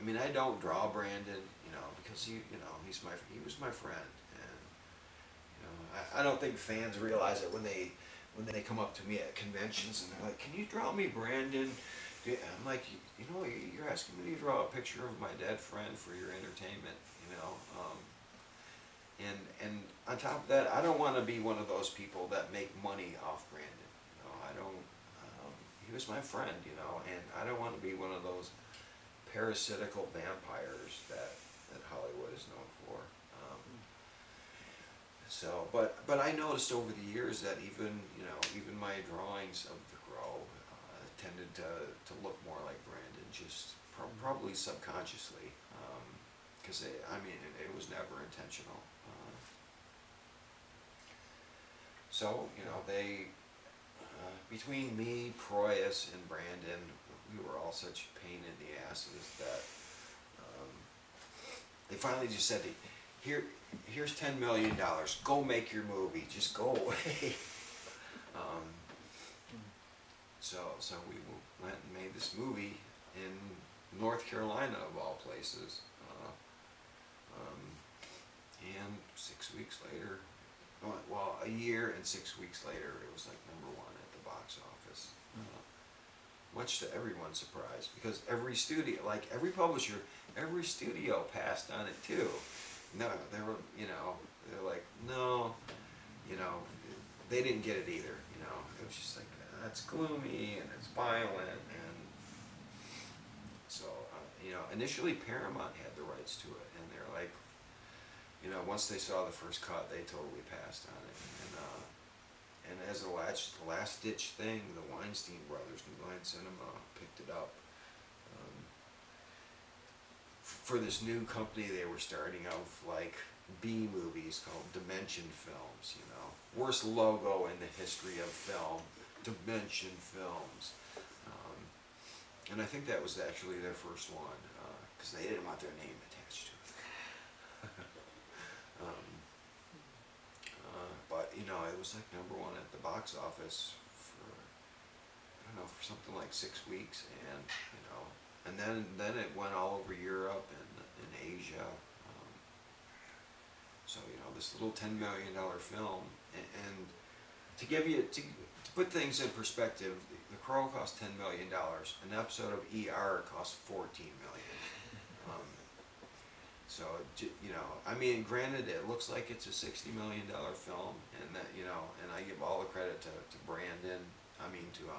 mean, I don't draw Brandon, you know, because he was my friend, and you know, I don't think fans realize it when they come up to me at conventions and they're like, "Can you draw me Brandon?" Yeah, I'm like, you know, you're asking me to draw a picture of my dead friend for your entertainment, you know. And on top of that, I don't want to be one of those people that make money off Brandon. You know, I don't. He was my friend, you know, and I don't want to be one of those parasitical vampires that Hollywood is known for. So, but I noticed over the years that even my drawings of the Crow tended to look more like Brandon, just probably subconsciously, because I mean, it was never intentional. So, you know, between me, Proyas, and Brandon, we were all such pain in the asses that they finally just said, here's $10 million, go make your movie, just go away. So we went and made this movie in North Carolina, of all places. And 6 weeks later, well, a year and 6 weeks later, it was like #1 at the box office. Much to everyone's surprise, because every studio, like every publisher, every studio passed on it too. No, they're like, no, you know, they didn't get it either. You know, it was just like, it's gloomy and it's violent, and so you know, initially Paramount had the rights to it, and they're like, you know, once they saw the first cut, they totally passed on it, and as a last ditch thing, the Weinstein brothers, New Line Cinema, picked it up. For this new company they were starting out, like B movies called Dimension Films, you know, worst logo in the history of film, Dimension Films, and I think that was actually their first one, because they didn't want their name attached to it. But you know, it was like #1 at the box office for, I don't know, for something like 6 weeks, and you know, and then it went all over Europe and in Asia. So you know, this little $10 million film, and to put things in perspective, The Crow cost $10 million. An episode of ER cost $14 million. So you know, I mean, granted, it looks like it's a $60 million film, and that, you know, and I give all the credit to Brandon. I mean, to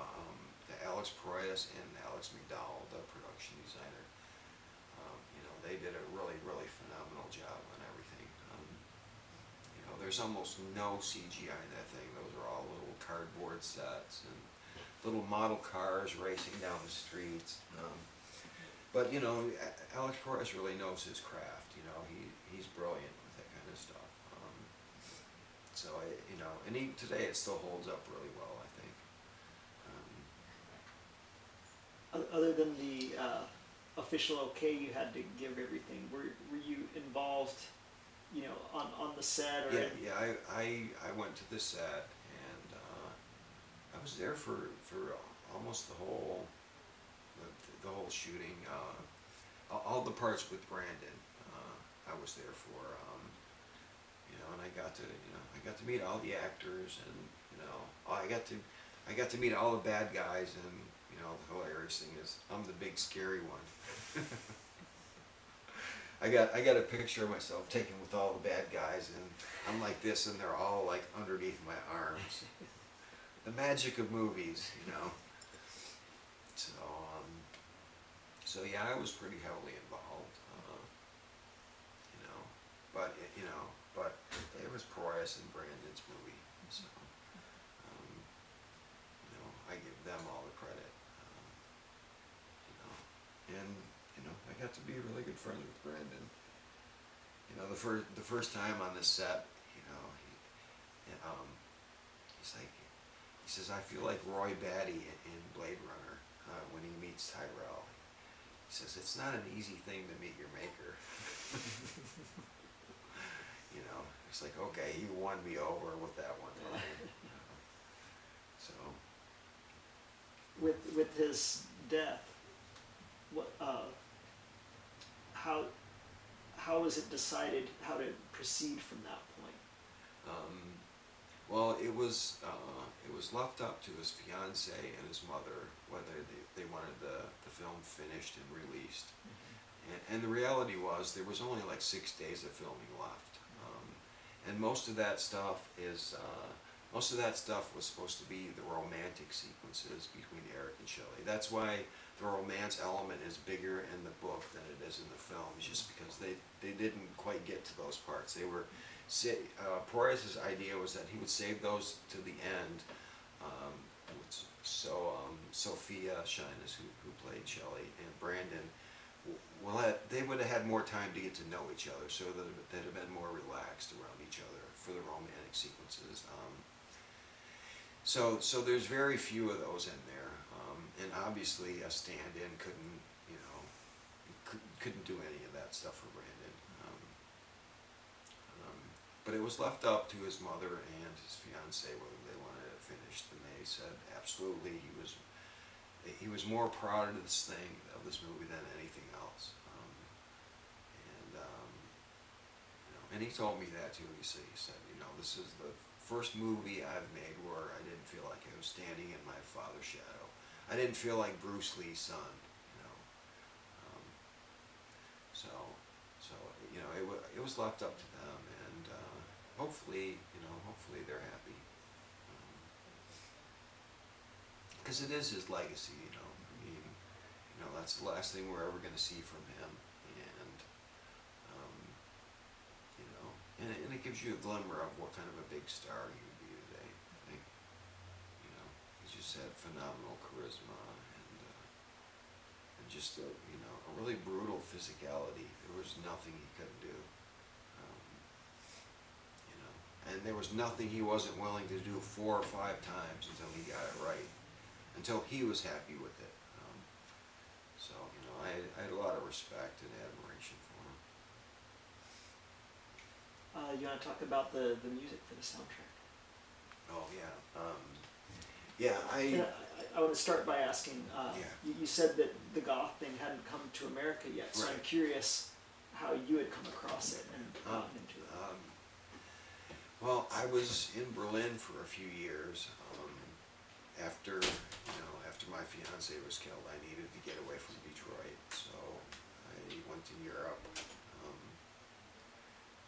Alex Proyas and Alex McDowell, the production designer. You know, they did a really, really phenomenal job on everything. You know, there's almost no CGI in that thing. Those are all little cardboard sets and little model cars racing down the streets. But you know, Alex Proyas really knows his craft. You know, he's brilliant with that kind of stuff. So you know, and even today it still holds up really well, I think. Other than the official okay you had to give everything, were you involved, you know, on the set? Or Yeah. I went to the set, and I was there for almost the whole shooting. All the parts with Brandon, I was there for. You know, and I got to meet all the actors, and you know, I got to meet all the bad guys, and you know, the hilarious thing is I'm the big scary one. I got a picture of myself taken with all the bad guys, and I'm like this, and they're all like underneath my arms. The magic of movies, you know. So yeah, I was pretty heavily involved, you know, but it was Proyas and Brandon's movie, so you know, I give them all the credit, you know, and you know, I got to be really good friends with Brandon. You know, the first time on this set, you know, he says, I feel like Roy Batty in Blade Runner when he meets Tyrell. He says, it's not an easy thing to meet your maker. You know, it's like, okay, he won me over with that one line. So, with his death, what how was it decided how to proceed from that point? Well, it was left up to his fiance and his mother whether they wanted the film finished and released. And the reality was there was only like 6 days of filming left, and most of that stuff was supposed to be the romantic sequences between Eric and Shelley. That's why the romance element is bigger in the book than it is in the film, just because they didn't quite get to those parts. They were Boris's idea was that he would save those to the end. Sophia Shinas, who played Shelley, and Brandon, they would have had more time to get to know each other, so that they'd have been more relaxed around each other for the romantic sequences. So there's very few of those in there, and obviously a stand-in couldn't do any of that stuff for Brandon. But it was left up to his mother and his fiance whether they wanted it finished, and they said absolutely. He was more proud of this movie than anything else, and he told me that too. He said, this is the first movie I've made where I didn't feel like I was standing in my father's shadow. I didn't feel like Bruce Lee's son, it was left up to them, and hopefully they're happy, because it is his legacy. That's the last thing we're ever going to see from him, and it gives you a glimmer of what kind of a big star he would be today. I think, he just had phenomenal charisma and just a really brutal physicality. There was nothing he couldn't do. And there was nothing he wasn't willing to do 4 or 5 times until he got it right, until he was happy with it. I had a lot of respect and admiration for him. You want to talk about the music for the soundtrack? Oh yeah, I want to start by asking. Yeah. You said that the Goth thing hadn't come to America yet, so Right. I'm curious how you had come across it and gotten into it. Well, I was in Berlin for a few years. After my fiance was killed, I needed to get away from Detroit, so I went to Europe,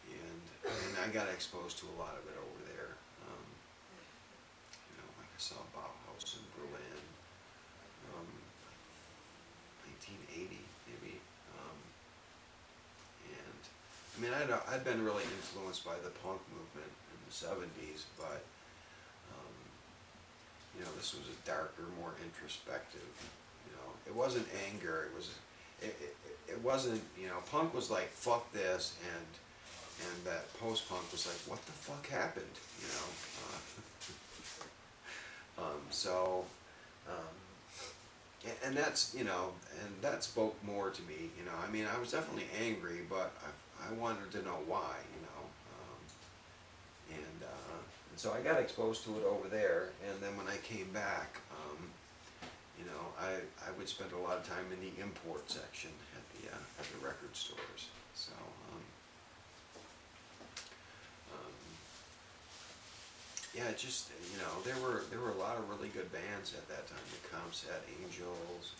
and I got exposed to a lot of it over there. Like I saw Bauhaus in Berlin, 1980 maybe, and I'd been really influenced by the punk movement in the 70s, but this was a darker, more introspective. It wasn't anger. It wasn't. Punk was like fuck this, and that post-punk was like what the fuck happened. And that's and that spoke more to me. I was definitely angry, but I wanted to know why. And so I got exposed to it over there, and then when I came back, I would spend a lot of time in the import section at the record stores. So yeah, it just there were a lot of really good bands at that time. The Comset Angels,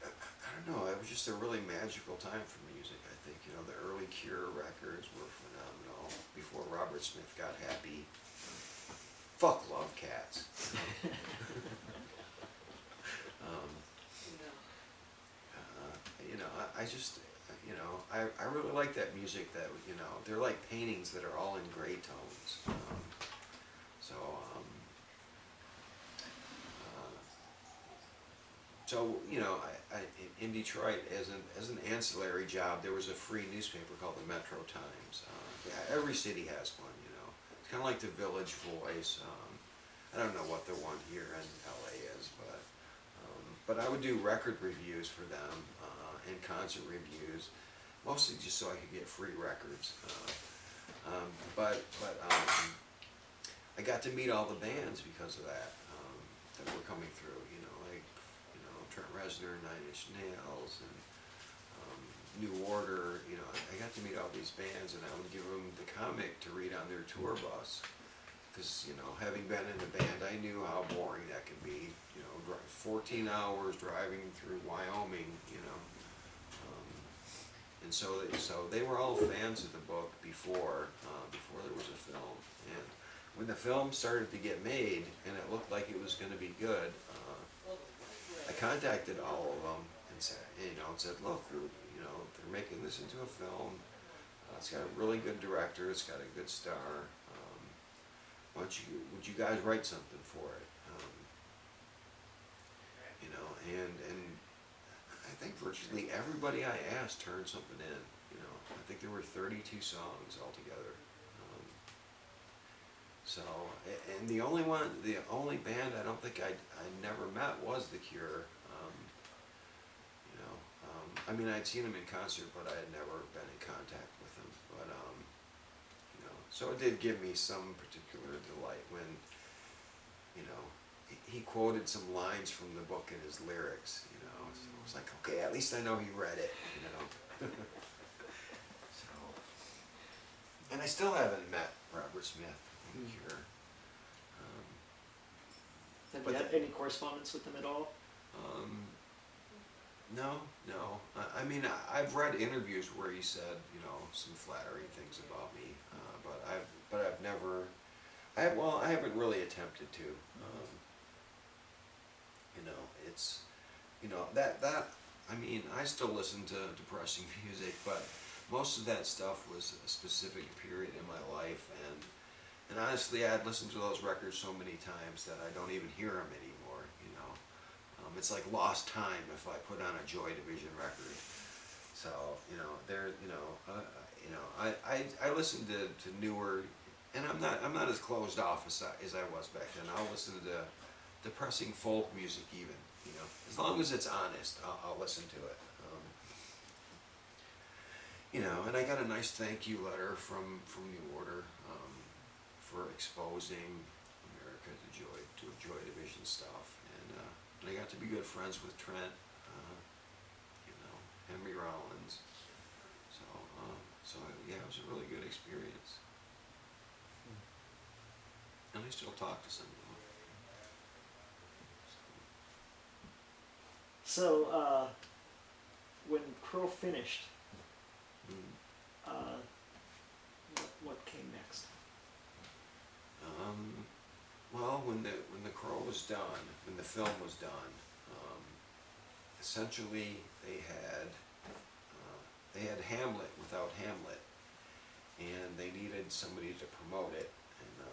and I don't know. It was just a really magical time for music. I think the early Cure records were phenomenal. Before Robert Smith got happy. Fuck Love Cats. I just I really like that music. That they're like paintings that are all in gray tones. So in Detroit, as an ancillary job, there was a free newspaper called the Metro Times. Every city has one. It's kind of like the Village Voice. I don't know what the one here in LA is, but I would do record reviews for them and concert reviews, mostly just so I could get free records. But I got to meet all the bands because of that that were coming through. Trent Reznor, Nine Inch Nails, and New Order. You know, I got to meet all these bands, and I would give them the comic to read on their tour bus. Because, you know, having been in a band, I knew how boring that could be. You know, 14 hours driving through Wyoming, you know. And so they were all fans of the book before there was a film. And when the film started to get made, and it looked like it was going to be good, I contacted all of them and said, look, you know, they're making this into a film. It's got a really good director. It's got a good star. Would you guys write something for it? You know, and I think virtually everybody I asked turned something in. You know, I think there were 32 songs altogether. And the only band I don't think I never met was The Cure. You know, I mean, I'd seen them in concert, but I had never been in contact with them. But you know, so it did give me some particular delight when, you know, he quoted some lines from the book in his lyrics. You know, so I was like, okay, at least I know he read it. You know. So, and I still haven't met Robert Smith. Cure. Have you had any correspondence with them at all? No. I mean, I've read interviews where he said, you know, some flattering things about me, but I've never. I haven't really attempted to. You know, it's, you know, that. I mean, I still listen to depressing music, but most of that stuff was a specific period in my life, and honestly, I'd listened to those records so many times that I don't even hear them anymore. You know, it's like lost time if I put on a Joy Division record. So you know, I listen to newer, and I'm not as closed off as I was back then. I'll listen to depressing folk music even. You know, as long as it's honest, I'll listen to it. You know, and I got a nice thank you letter from New Order. For exposing America to Joy Division stuff, and I got to be good friends with Trent, you know, Henry Rollins. So yeah, it was a really good experience, and I still talk to some of them. So when Crow finished, what came next? Well, when the Crow was done, when the film was done, essentially they had Hamlet without Hamlet, and they needed somebody to promote it, and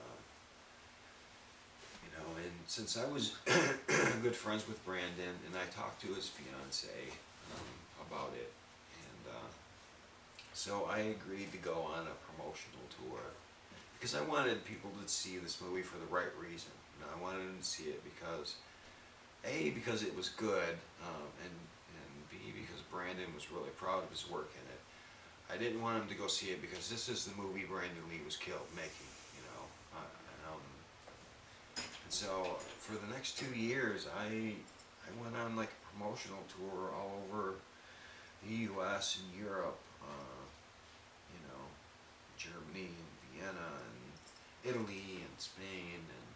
you know, and since I was good friends with Brandon, and I talked to his fiance about it, and so I agreed to go on a promotional tour. Because I wanted people to see this movie for the right reason. You know, I wanted them to see it because, A, because it was good, and B, because Brandon was really proud of his work in it. I didn't want him to go see it because this is the movie Brandon Lee was killed making, you know. And so for the next 2 years, I went on like a promotional tour all over the U.S. and Europe, you know, Germany and Vienna and Italy and Spain, and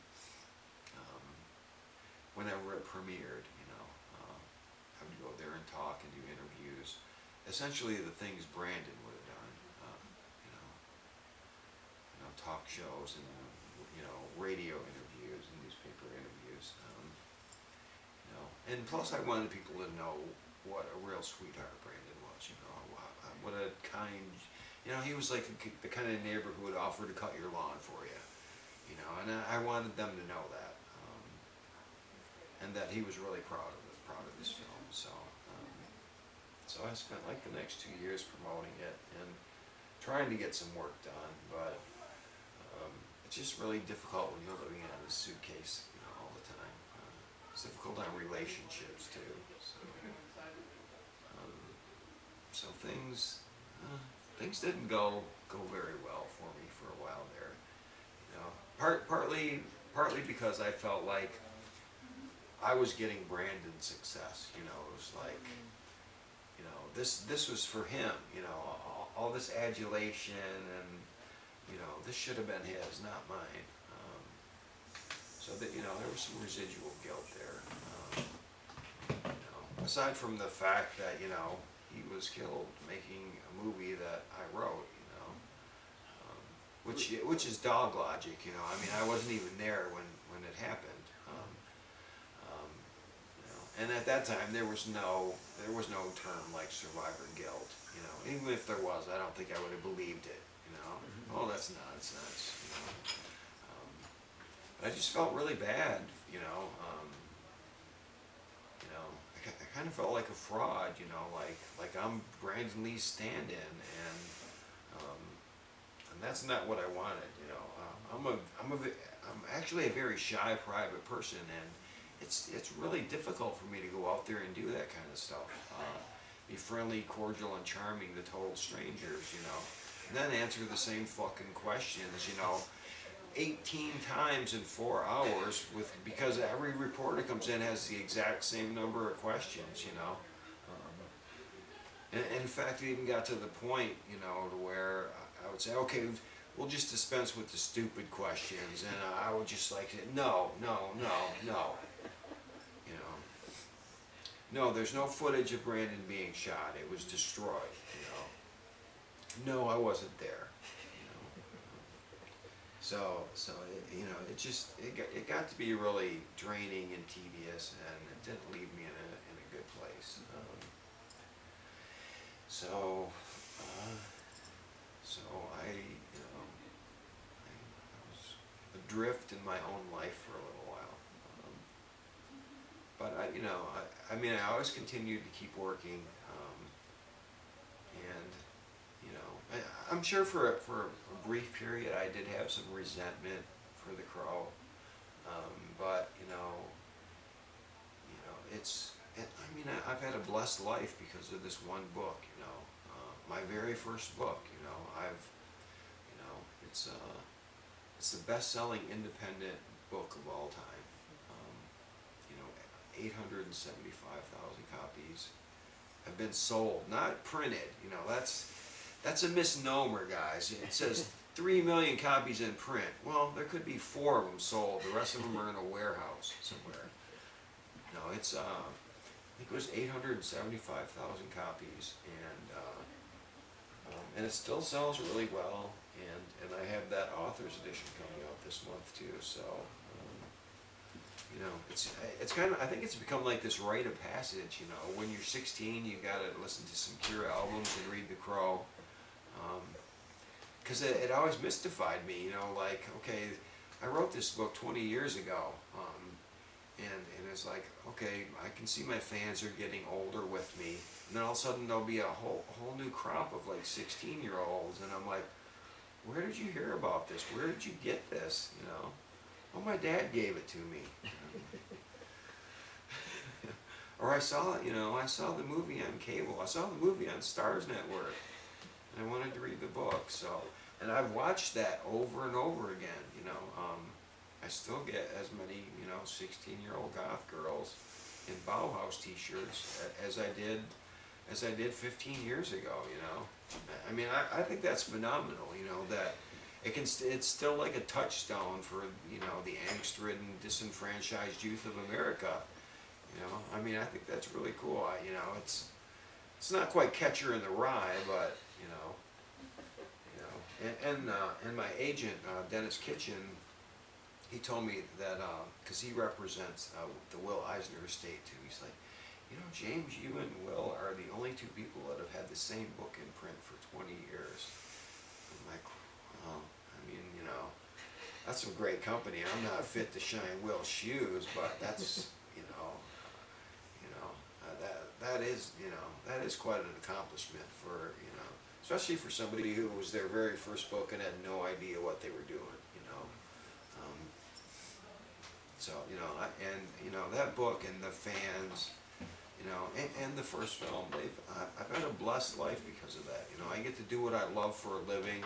whenever it premiered, you know, I would go there and talk and do interviews. Essentially, the things Brandon would have done, you know, talk shows and you know, radio interviews and newspaper interviews, you know, and plus I wanted people to know what a real sweetheart Brandon was, you know, what a kind. You know, he was like the kind of neighbor who would offer to cut your lawn for you, you know, and I wanted them to know that, and that he was really proud of his film. So I spent like the next 2 years promoting it and trying to get some work done, but it's just really difficult when you're living out of a suitcase, you know, all the time. It's difficult on relationships too. So things didn't go very well for me for a while there, you know. Partly because I felt like I was getting Brandon success, you know, it was like, you know, this was for him, you know, all this adulation and, you know, this should have been his, not mine. So that, you know, there was some residual guilt there. You know, aside from the fact that, you know, he was killed making a movie that I wrote, you know, which is dog logic, you know. I mean, I wasn't even there when it happened. You know, and at that time there was no term like survivor guilt, you know. Even if there was, I don't think I would have believed it, you know. Oh, that's nonsense, you know. But I just felt really bad, you know. You know, I kind of felt like a fraud, you know, like I'm Brandon Lee's stand-in, and that's not what I wanted, you know. I'm actually a very shy, private person, and it's really difficult for me to go out there and do that kind of stuff. Be friendly, cordial, and charming to total strangers, you know, and then answer the same fucking questions, you know, 18 times in 4 hours because every reporter comes in has the exact same number of questions, you know. And in fact, it even got to the point, you know, to where I would say, okay, we'll just dispense with the stupid questions, and I would just like, no, you know. No, there's no footage of Brandon being shot. It was destroyed, you know. No, I wasn't there, you know. So you know, it got to be really draining and tedious, and it didn't leave me in a good place. So I, you know, I was adrift in my own life for a little while. But I, you know, I mean, I always continued to keep working, and you know, I'm sure for a brief period I did have some resentment for the Crow, but you know, I mean, I've had a blessed life because of this one book, you know, my very first book, you know, you know, it's the best-selling independent book of all time. You know, 875,000 copies have been sold, not printed. You know, that's a misnomer, guys. It says 3 million copies in print. Well, there could be 4 of them sold. The rest of them are in a warehouse somewhere. No, it's I think it was 875,000 copies, and it still sells really well. And I have that author's edition coming out this month too. So. You know, it's kind of, I think it's become like this rite of passage, you know. When you're 16, you gotta listen to some Cure albums and read The Crow. Because it always mystified me, you know, like, okay, I wrote this book 20 years ago, and it's like, okay, I can see my fans are getting older with me, and then all of a sudden there'll be a whole new crop of like 16-year-olds, and I'm like, where did you hear about this? Where did you get this, you know? Oh, my dad gave it to me. Or I saw the movie on cable. I saw the movie on Starz Network, and I wanted to read the book. So, and I've watched that over and over again. You know, I still get as many, you know, 16-year-old goth girls in Bauhaus T-shirts as I did 15 years ago. You know, I mean, I think that's phenomenal. You know that. It's still like a touchstone for, you know, the angst-ridden, disenfranchised youth of America. You know, I mean, I think that's really cool. You know, it's not quite Catcher in the Rye, but you know, and my agent Dennis Kitchen, he told me that because he represents the Will Eisner estate too. He's like, you know, James, you and Will are the only 2 people that have had the same book in print for 20 years. I'm like, well, I mean, you know, that's some great company. I'm not fit to shine Will's shoes, but that's, you know, that is quite an accomplishment for, you know, especially for somebody who was their very first book and had no idea what they were doing, you know. So, you know, you know, that book and the fans, you know, and the first film, I've had a blessed life because of that. You know, I get to do what I love for a living.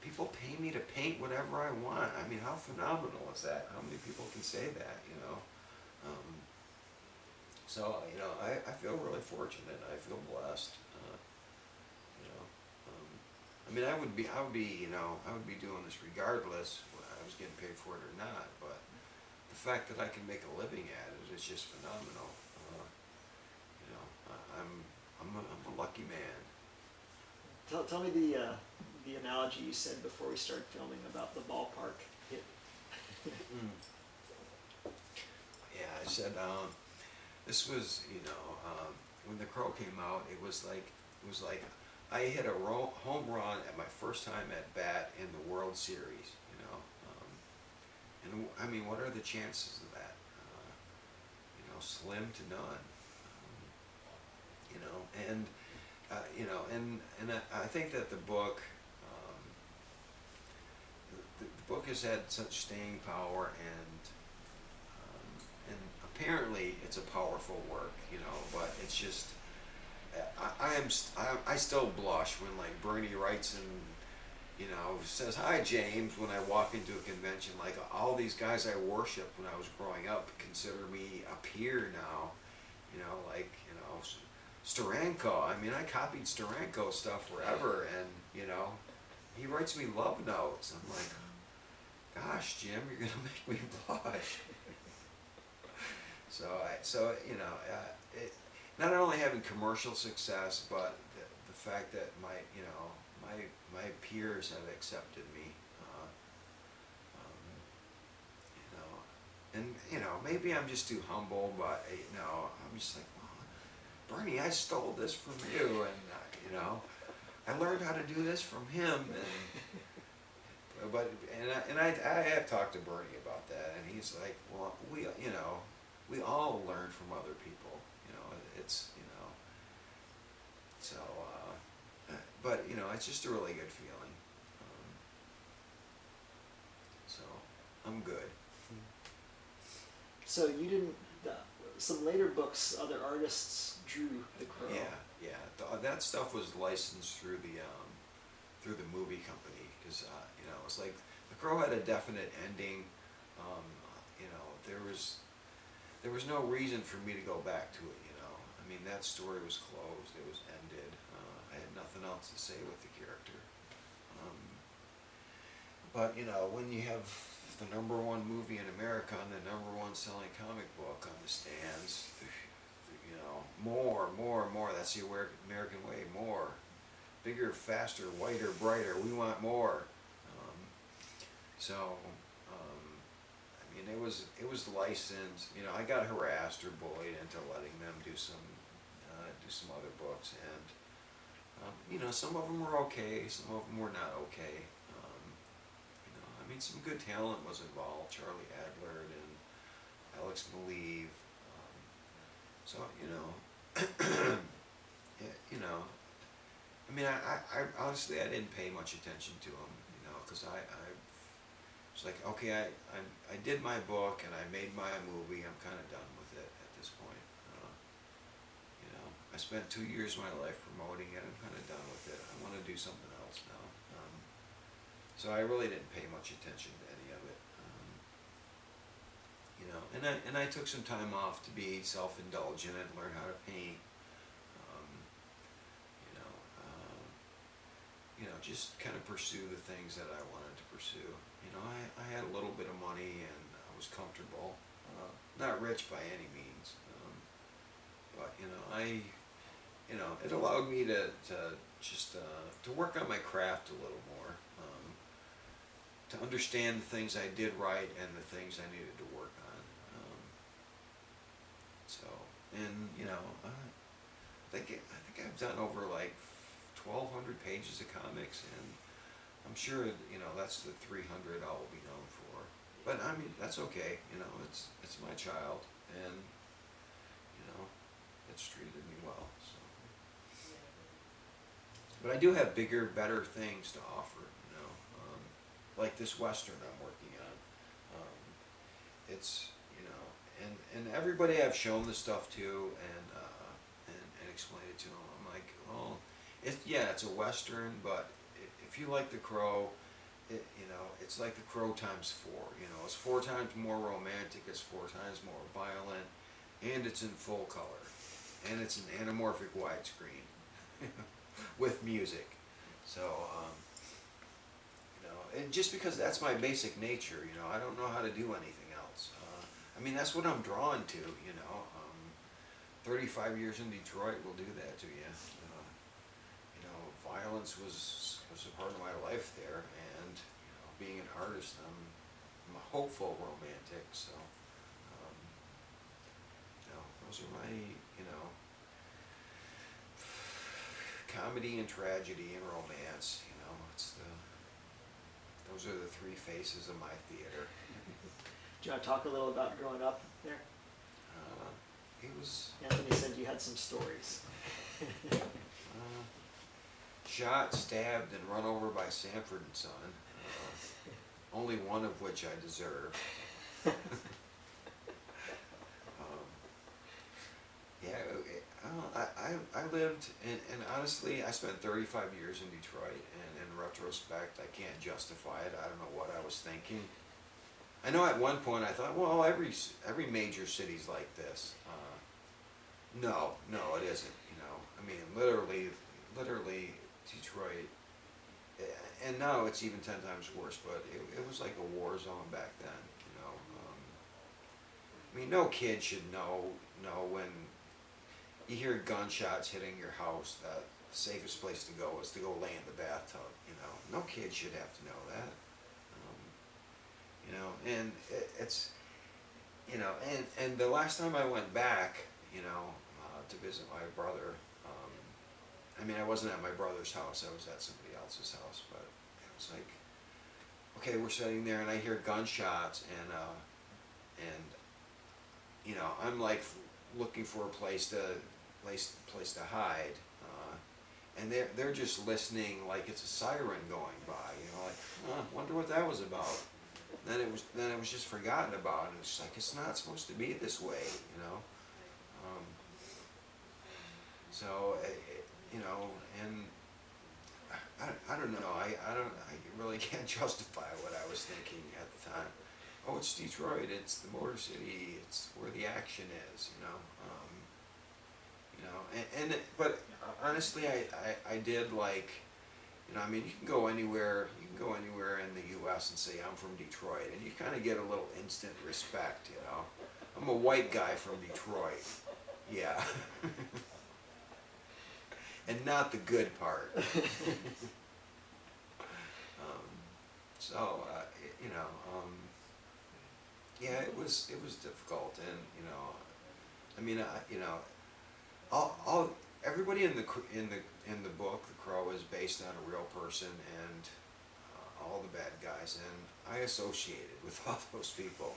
People pay me to paint whatever I want. I mean, how phenomenal is that? How many people can say that, I feel really fortunate. I feel blessed. I would be, I would be doing this regardless whether I was getting paid for it or not. But the fact that I can make a living at it is just phenomenal. I'm a lucky man. Tell me the analogy you said before we started filming about the ballpark hit. Yeah, I said this was when The Crow came out. It was like I hit a home run at my first time at bat in the World Series. And I mean, what are the chances of that? Slim to none. I think that the book, the book has had such staying power, and apparently it's a powerful work, but it's just, I still blush when like Bernie writes and, says, "Hi James," when I walk into a convention. Like all these guys I worshiped when I was growing up consider me a peer now, Steranko. I mean, I copied Steranko stuff forever, and he writes me love notes. I'm like, gosh, Jim, you're gonna make me blush. Not only having commercial success, but the fact that my peers have accepted me. Maybe I'm just too humble, but I'm just like, well, Bernie, I stole this from you, and I learned how to do this from him, and I have talked to Bernie about that, and he's like, well, we all learn from other people, it's just a really good feeling. I'm good. So you didn't. Some later books, other artists drew The Crow. Yeah. That stuff was licensed through the movie company, because it was like The Crow had a definite ending. There was no reason for me to go back to it. I mean, that story was closed. It was ended. I had nothing else to say with the character. But when you have the #1 movie in America and the #1 selling comic book on the stands, more. That's the American way. More, bigger, faster, whiter, brighter. We want more. It was licensed. I got harassed or bullied into letting them do some other books, and some of them were okay, some of them were not okay. Some good talent was involved. Charlie Adler and Alex Maleev. I honestly, I didn't pay much attention to them, because I was like, okay, I did my book and I made my movie. I'm kind of done with it at this point. I spent 2 years of my life promoting it. I'm kind of done with it. I want to do something else now. So I really didn't pay much attention to any of it. And I took some time off to be self-indulgent and learn how to paint. Just kind of pursue the things that I wanted to pursue. I had a little bit of money and I was comfortable. Not rich by any means, but it allowed me to work on my craft a little more. To understand the things I did right and the things I needed to work on. I think I've done over like 1,200 pages of comics, and I'm sure that's the 300 I'll be known for. But that's okay. It's my child, and it's treated me well. So. But I do have bigger, better things to offer. Like this Western I'm working on. It's, and everybody I've shown this stuff to and explained it to them. I'm like, well, it's a Western, but if if you like The Crow, you know, it's like The Crow times 4. You know, it's 4 times more romantic, it's 4 times more violent, and it's in full color, and it's an anamorphic widescreen with music. So, you know, and just because that's my basic nature, you know, I don't know how to do anything else. I mean, that's what I'm drawn to, you know. 35 years in Detroit will do that to you. You know, violence was a part of my life there, and you know, being an artist, I'm a hopeful romantic. So, you know, those are my, you know, comedy and tragedy and romance. You know, those are the 3 faces of my theater. Do you want to talk a little about growing up there? It was Anthony said you had some stories. shot, stabbed, and run over by Sanford and Son. Only one of which I deserve. Yeah, I lived, and honestly, I spent 35 years in Detroit, and in retrospect, I can't justify it. I don't know what I was thinking. I know at one point I thought, well, every major city's like this. No, it isn't. You know, I mean, literally, Detroit, and now it's even 10 times worse. But it was like a war zone back then. You know, I mean, no kid should know when you hear gunshots hitting your house that the safest place to go is to go lay in the bathtub. You know, no kid should have to know that. You know, and it's, you know, and the last time I went back, you know, to visit my brother, I mean, I wasn't at my brother's house, I was at somebody else's house, but it was like, okay, we're sitting there and I hear gunshots, and you know, I'm like looking for a place to hide, and they're just listening like it's a siren going by, you know, like, wonder what that was about. Then it was just forgotten about, and it's like, it's not supposed to be this way, you know. So you know, and I don't know. I really can't justify what I was thinking at the time. Oh, it's Detroit. It's the Motor City. It's where the action is, you know. You know, but honestly, I did like. You know, I mean, you can go anywhere in the U.S. and say I'm from Detroit, and you kind of get a little instant respect. You know, I'm a white guy from Detroit, yeah, and not the good part. So you know, yeah, it was difficult, and you know, I mean, you know, all everybody in the book, The Crow, is based on a real person, and all the bad guys, and I associated with all those people.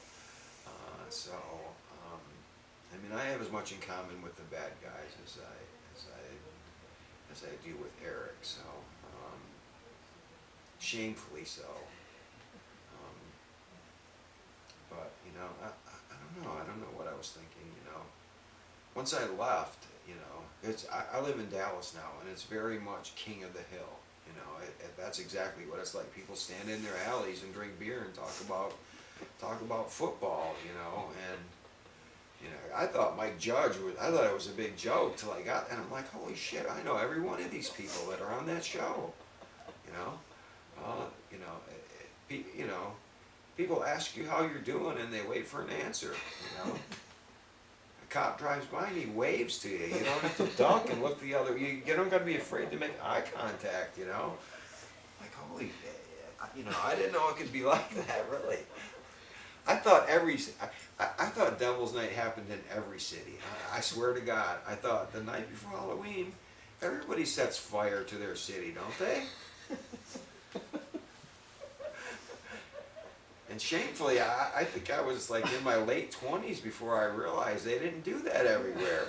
So I mean, I have as much in common with the bad guys as I do with Eric. So shamefully so. But you know, I don't know what I was thinking. You know, once I left, you know, I live in Dallas now, and it's very much king of the hill. You know, that's exactly what it's like. People stand in their alleys and drink beer and talk about football. You know, and you know, I thought Mike Judge I thought it was a big joke till I got, and I'm like, holy shit, I know every one of these people that are on that show. You know, you know, people ask you how you're doing, and they wait for an answer. You know. Cop drives by and he waves to you. You don't have to duck and look the other. You don't got to be afraid to make eye contact. You know, like holy, you know, I didn't know it could be like that. Really, I thought I thought Devil's Night happened in every city. I swear to God, I thought the night before Halloween, everybody sets fire to their city, don't they? And shamefully, I think I was like in my late 20s before I realized they didn't do that everywhere,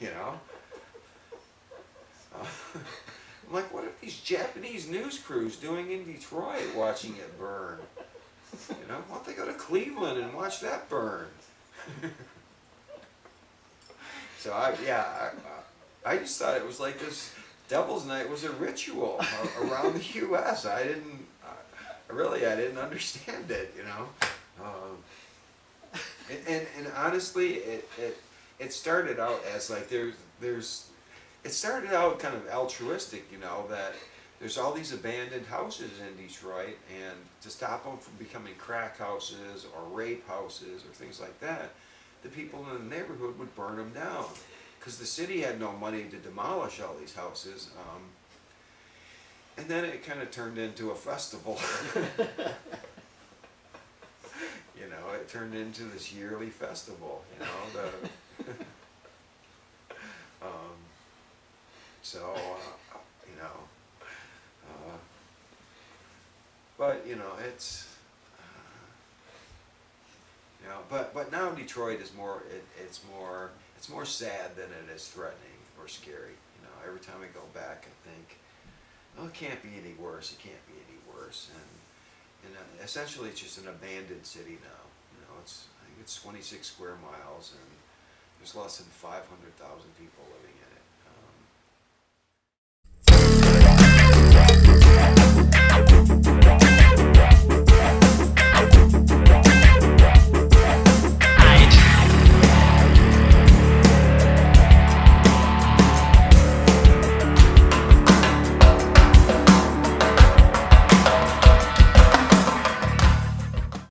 you know? I'm like, what are these Japanese news crews doing in Detroit watching it burn? You know, why don't they go to Cleveland and watch that burn? So I just thought it was like this Devil's Night was a ritual around the U.S. I didn't understand it, you know. And honestly, it started out as like it started out kind of altruistic, you know, that there's all these abandoned houses in Detroit, and to stop them from becoming crack houses or rape houses or things like that, the people in the neighborhood would burn them down, because the city had no money to demolish all these houses. And then it kind of turned into a festival. You know, it turned into this yearly festival, you know, you know, but, you know, it's, you know, but now Detroit is more, it's more sad than it is threatening or scary. You know, every time I go back, I think, oh, it can't be any worse. It can't be any worse. And essentially, it's just an abandoned city now. You know, I think it's 26 square miles, and there's less than 500,000 people living in